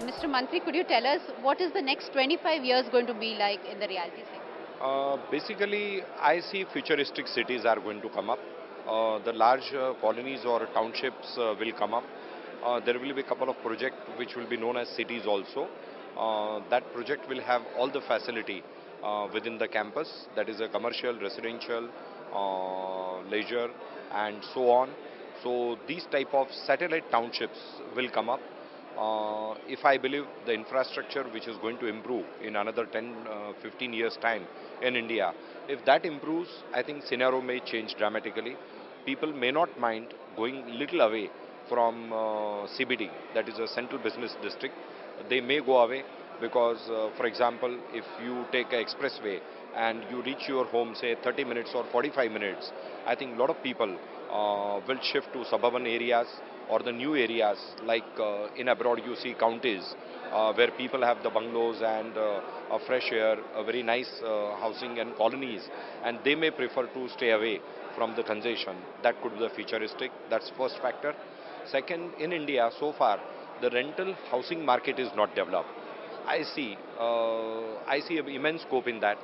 Mr. Mantri, could you tell us what is the next 25 years going to be like in the realty sector? Basically, I see futuristic cities are going to come up. The large colonies or townships will come up. There will be a couple of projects which will be known as cities also. That project will have all the facility within the campus, that is a commercial, residential, leisure, and so on. So these type of satellite townships will come up. If I believe the infrastructure which is going to improve in another 10, 15 years time in India, if that improves, I think scenario may change dramatically. People may not mind going little away from CBD, that is a central business district. They may go away because, for example, if you take an expressway and you reach your home, say 30 minutes or 45 minutes, I think a lot of people will shift to suburban areas or the new areas like in abroad you see counties where people have the bungalows and a fresh air, a very nice housing and colonies, and they may prefer to stay away from the congestion. That could be the futuristic. That's first factor. Second, in India so far the rental housing market is not developed. I see an immense scope in that.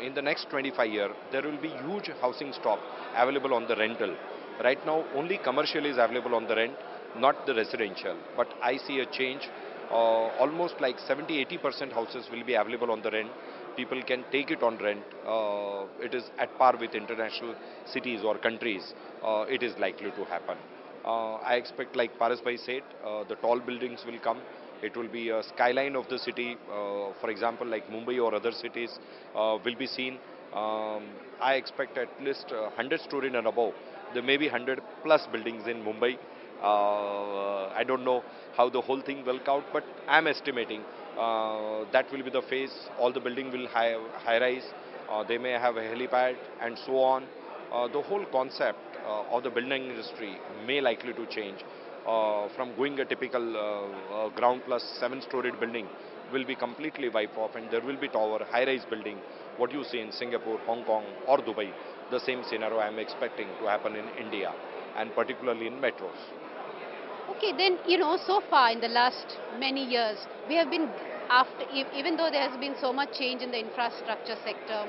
In the next 25 years, there will be huge housing stock available on the rental. Right now, only commercial is available on the rent, not the residential. But I see a change. Almost like 70-80% houses will be available on the rent. People can take it on rent. It is at par with international cities or countries. It is likely to happen. I expect, like Parasbhai said, the tall buildings will come. It will be a skyline of the city, for example, like Mumbai or other cities will be seen. I expect at least 100 story and above. There may be 100 plus buildings in Mumbai. I don't know how the whole thing will count, but I'm estimating that will be the phase. All the building will high rise. They may have a helipad and so on. The whole concept of the building industry may likely to change from going a typical ground plus 7-storied building will be completely wiped off, and there will be tower, high-rise building, what you see in Singapore, Hong Kong or Dubai. The same scenario I am expecting to happen in India, and particularly in metros. Okay, then, so far in the last many years, we have been, even though there has been so much change in the infrastructure sector,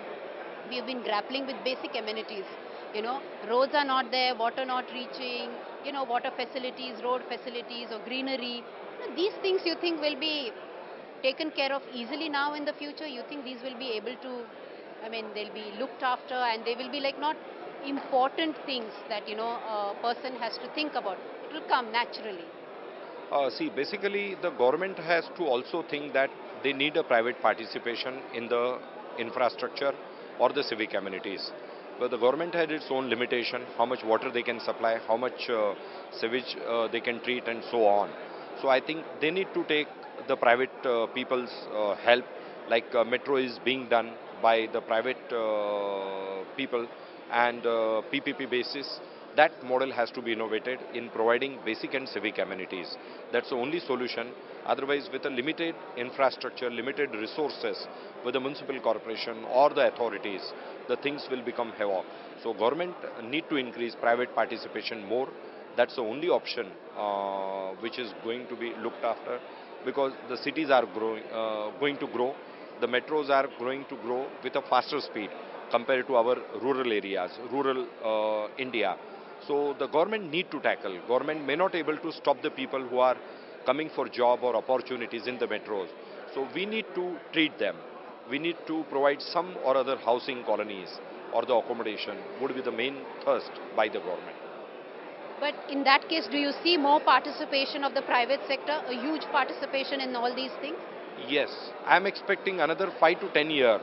we have been grappling with basic amenities. Roads are not there, water not reaching, water facilities, road facilities, or greenery. These things you think will be taken care of easily now in the future? You think these will be able to, they'll be looked after, and they will be like not important things that, a person has to think about. It will come naturally. See, basically, the government has to also think that they need a private participation in the infrastructure or the civic amenities. But the government had its own limitation, how much water they can supply, how much sewage they can treat, and so on. So I think they need to take the private people's help, like metro is being done by the private people and PPP basis. That model has to be innovated in providing basic and civic amenities. That's the only solution. Otherwise, with a limited infrastructure, limited resources, with the municipal corporation or the authorities, the things will become havoc. So government need to increase private participation more. That's the only option which is going to be looked after, because the cities are going to grow. The metros are going to grow with a faster speed compared to our rural areas, rural India. So the government need to tackle. Government may not able to stop the people who are coming for job or opportunities in the metros. So we need to treat them. We need to provide some or other housing colonies, or the accommodation would be the main thrust by the government. But in that case, do you see more participation of the private sector, a huge participation in all these things? Yes, I am expecting another 5 to 10 years.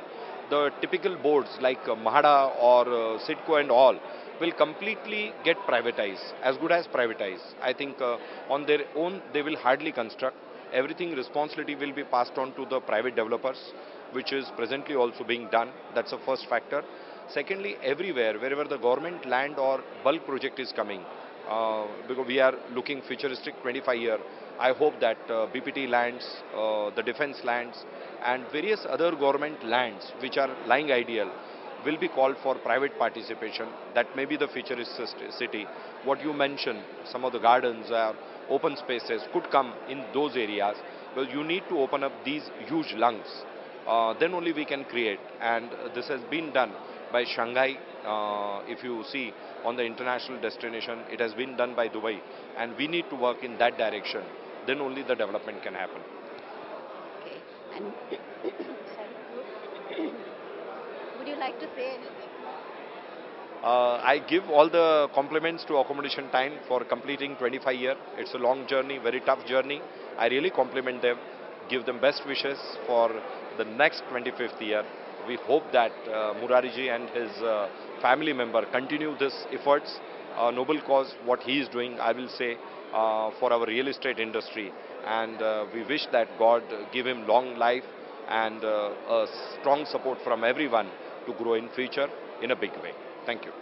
The typical boards like Mahada or Sitco and all will completely get privatized, as good as privatized. I think on their own they will hardly construct. Everything responsibility will be passed on to the private developers, which is presently also being done. That's the first factor. Secondly, everywhere, wherever the government land or bulk project is coming, because we are looking futuristic 25-year. I hope that BPT lands, the defense lands, and various other government lands which are lying ideal will be called for private participation. That may be the futuristic city. What you mentioned, some of the gardens or open spaces could come in those areas. Well, you need to open up these huge lungs. Then only we can create. And this has been done by Shanghai. If you see on the international destination, it has been done by Dubai. And we need to work in that direction. Then only the development can happen. Okay. And sorry. Would you like to say anything? I give all the compliments to Accommodation Time for completing 25 year. It's a long journey, very tough journey. I really compliment them, give them best wishes for the next 25th year. We hope that Murariji and his family member continue this efforts, noble cause, what he is doing, I will say, for our real estate industry. And we wish that God give him long life and a strong support from everyone to grow in future in a big way. Thank you.